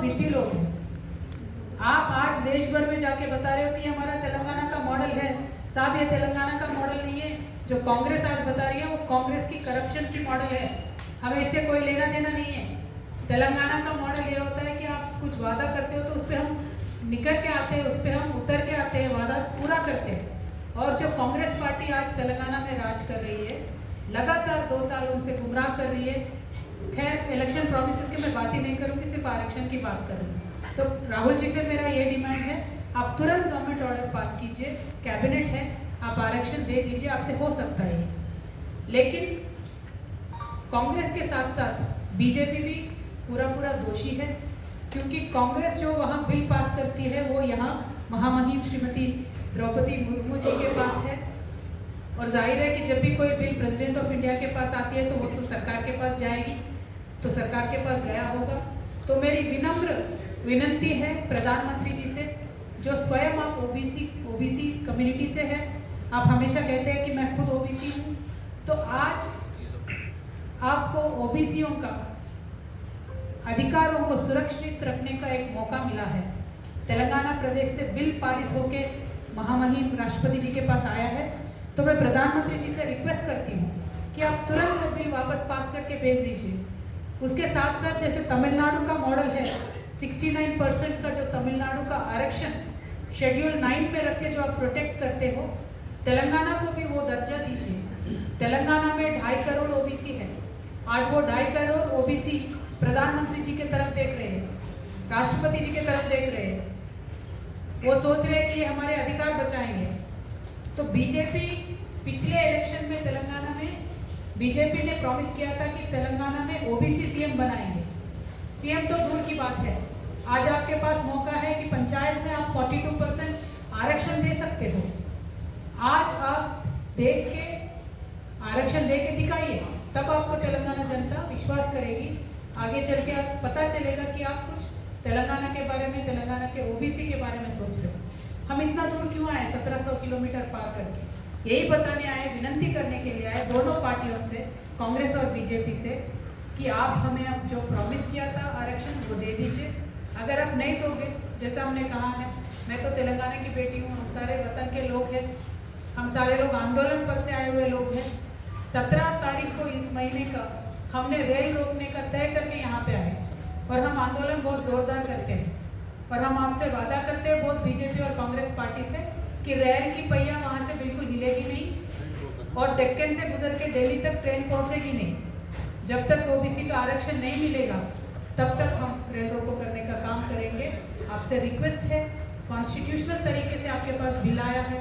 जिद्दी लोग हैं। आप आज देश भर में जाके बता रहे हो कि हमारा तेलंगाना का मॉडल है। साहब ये तेलंगाना का मॉडल नहीं है, जो कांग्रेस आज बता रही है वो कांग्रेस की करप्शन की मॉडल है। हमें इससे कोई लेना देना नहीं है। तेलंगाना का मॉडल ये होता है कि आप कुछ वादा करते हो तो उस पर हम निकल के आते हैं, उस पर हम उतर के आते हैं, वादा पूरा करते हैं। और जो कांग्रेस पार्टी आज तेलंगाना में राज कर रही है, लगातार 2 साल उनसे गुमराह कर रही है। खैर इलेक्शन प्रोमिसेस की मैं बात ही नहीं करूँगी, सिर्फ आरक्षण की बात करूँगी। तो राहुल जी से मेरा ये डिमांड है, आप तुरंत गवर्नमेंट ऑर्डर पास कीजिए, कैबिनेट है, आप आरक्षण दे दीजिए, आपसे हो सकता है। लेकिन कांग्रेस के साथ साथ बीजेपी भी पूरा दोषी है, क्योंकि कांग्रेस जो वहाँ बिल पास करती है वो यहाँ महामहिम श्रीमती द्रौपदी मुर्मू जी के पास है। और जाहिर है कि जब भी कोई बिल प्रेसिडेंट ऑफ इंडिया के पास आती है तो वो तो सरकार के पास जाएगी, तो सरकार के पास गया होगा। तो मेरी विनम्र विनंती है प्रधानमंत्री जी से, जो स्वयं आप ओबीसी कम्युनिटी से है, आप हमेशा कहते हैं कि मैं खुद ओबीसी हूँ, तो आज आपको ओबीसीओं का अधिकारों को सुरक्षित रखने का एक मौका मिला है। तेलंगाना प्रदेश से बिल पारित होकर महामहिम राष्ट्रपति जी के पास आया है, तो मैं प्रधानमंत्री जी से रिक्वेस्ट करती हूँ कि आप तुरंत वो बिल वापस पास करके भेज दीजिए। उसके साथ साथ जैसे तमिलनाडु का मॉडल है, 69% का जो तमिलनाडु का आरक्षण शेड्यूल 9 पे रख के जो आप प्रोटेक्ट करते हो, तेलंगाना को भी वो दर्जा दीजिए। तेलंगाना में 2.5 करोड़ ओबीसी है। आज वो 2.5 करोड़ ओबीसी प्रधानमंत्री जी की तरफ देख रहे हैं, राष्ट्रपति जी की तरफ देख रहे हैं, वो सोच रहे हैं कि ये हमारे अधिकार बचाएंगे। तो बीजेपी पिछले इलेक्शन में तेलंगाना में बीजेपी ने प्रॉमिस किया था कि तेलंगाना में ओबीसी सीएम बनाएंगे। सीएम तो दूर की बात है, आज आपके पास मौका है कि पंचायत में आप 42% आरक्षण दे सकते हो। आज आप देख के आरक्षण दे के दिखाइए, तब आपको तेलंगाना जनता विश्वास करेगी। आगे चल के आप पता चलेगा कि आप कुछ तेलंगाना के बारे में, तेलंगाना के ओबीसी के बारे में सोच रहे हो। हम इतना दूर क्यों आए 1700 किलोमीटर पार करके? यही बताने आए, विनंती करने के लिए आए दोनों पार्टियों से, कांग्रेस और बीजेपी से, कि आप हमें अब जो प्रॉमिस किया था आरक्षण वो दे दीजिए। अगर आप नहीं दोगे, जैसा हमने कहा है, मैं तो तेलंगाना की बेटी हूँ, हम सारे वतन के लोग हैं, हम सारे लोग आंदोलन पर से आए हुए लोग हैं। 17 तारीख को इस महीने का हमने रेल रोकने का तय करके यहाँ पे आए, और हम आंदोलन बहुत जोरदार करते हैं। और हम आपसे वादा करते हैं बहुत बीजेपी और कांग्रेस पार्टी से कि रेल की पहिया वहाँ से बिल्कुल हिलेगी नहीं, और डेक्कन से गुजर के दिल्ली तक ट्रेन पहुँचेगी नहीं। जब तक ओबीसी का आरक्षण नहीं मिलेगा तब तक हम रेल रोको करने का काम करेंगे। आपसे रिक्वेस्ट है, कॉन्स्टिट्यूशनल तरीके से आपके पास बिल आया है,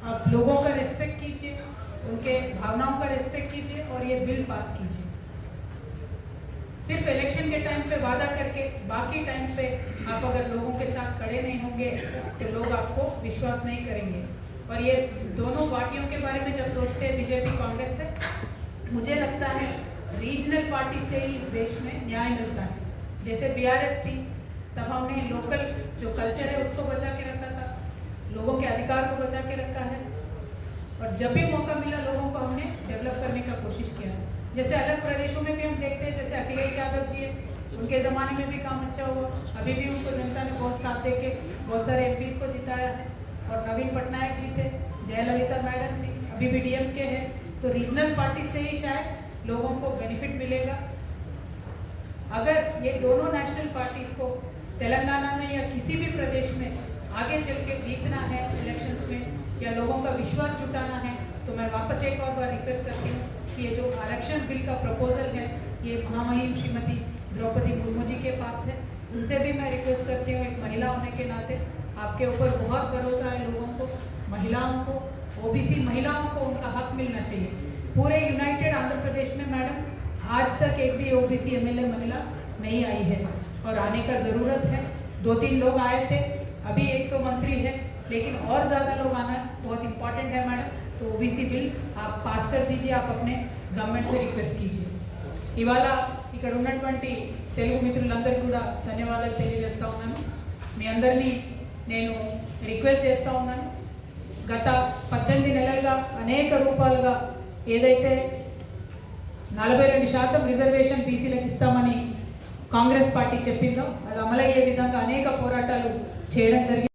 आप लोगों का रिस्पेक्ट कीजिए, उनके भावनाओं का रिस्पेक्ट कीजिए और ये बिल पास कीजिए। सिर्फ इलेक्शन के टाइम पे वादा करके बाकी टाइम पे आप अगर लोगों के साथ खड़े नहीं होंगे तो लोग आपको विश्वास नहीं करेंगे। और ये दोनों पार्टियों के बारे में जब सोचते हैं बीजेपी कांग्रेस से, मुझे लगता है रीजनल पार्टी से ही इस देश में न्याय मिलता है। जैसे बीआरएस थी, तब हमने लोकल जो कल्चर है उसको बचा के रखा था, लोगों के अधिकार को बचा के रखा है, और जब भी मौका मिला लोगों को हमने डेवलप करने का कोशिश किया है। जैसे अलग प्रदेशों में भी हम देखते हैं, जैसे अखिलेश यादव जी है, उनके ज़माने में भी काम अच्छा हुआ, अभी भी उनको जनता ने बहुत साथ दे के बहुत सारे एमपीज़ को जिताया है, और नवीन पटनायक जीते, जयललिता मैडम भी अभी भी डीएमके है। तो रीजनल पार्टी से ही शायद लोगों को बेनिफिट मिलेगा। अगर ये दोनों नेशनल पार्टीज को तेलंगाना में या किसी भी प्रदेश में आगे चल के जीतना है इलेक्शंस में, या लोगों का विश्वास जुटाना है, तो मैं वापस एक और बार रिक्वेस्ट करती हूँ कि ये जो आरक्षण बिल का प्रपोजल है, ये महामहिम श्रीमती द्रौपदी मुर्मू जी के पास है। उनसे भी मैं रिक्वेस्ट करती हूँ, एक महिला होने के नाते आपके ऊपर बहुत भरोसा है लोगों को, महिलाओं को, ओबीसी महिलाओं को उनका हक मिलना चाहिए। पूरे यूनाइटेड आंध्र प्रदेश में मैडम आज तक एक भी ओबीसी एमएलए महिला नहीं आई है, और आने का ज़रूरत है। 2-3 लोग आए थे, अभी एक तो मंत्री है, लेकिन और ज़्यादा लोग आना बहुत इंपॉर्टेंट है मैडम। तो ओबीसी बिल आप पास कर दीजिए, आप अपने गवर्नमेंट से रिक्वेस्ट कीजिए। ఇవాళ ఇక్కడ ఉన్నటువంటి తెలుగు మిత్రులందరికీ కూడా ధన్యవాదాలు తెలియజేస్తా ఉన్నాను। మీ అందరినీ నేను రిక్వెస్ట్ చేస్తూ ఉన్నాను, గత 18 నెలలుగా అనేక రూపాలుగా ఏదైతే 42% రిజర్వేషన్ బీసీలకు ఇస్తామని కాంగ్రెస్ పార్టీ చెప్పిందో అది అమలయ్యే విధంగా అనేక పోరాటాలు చేయడం జరిగింది.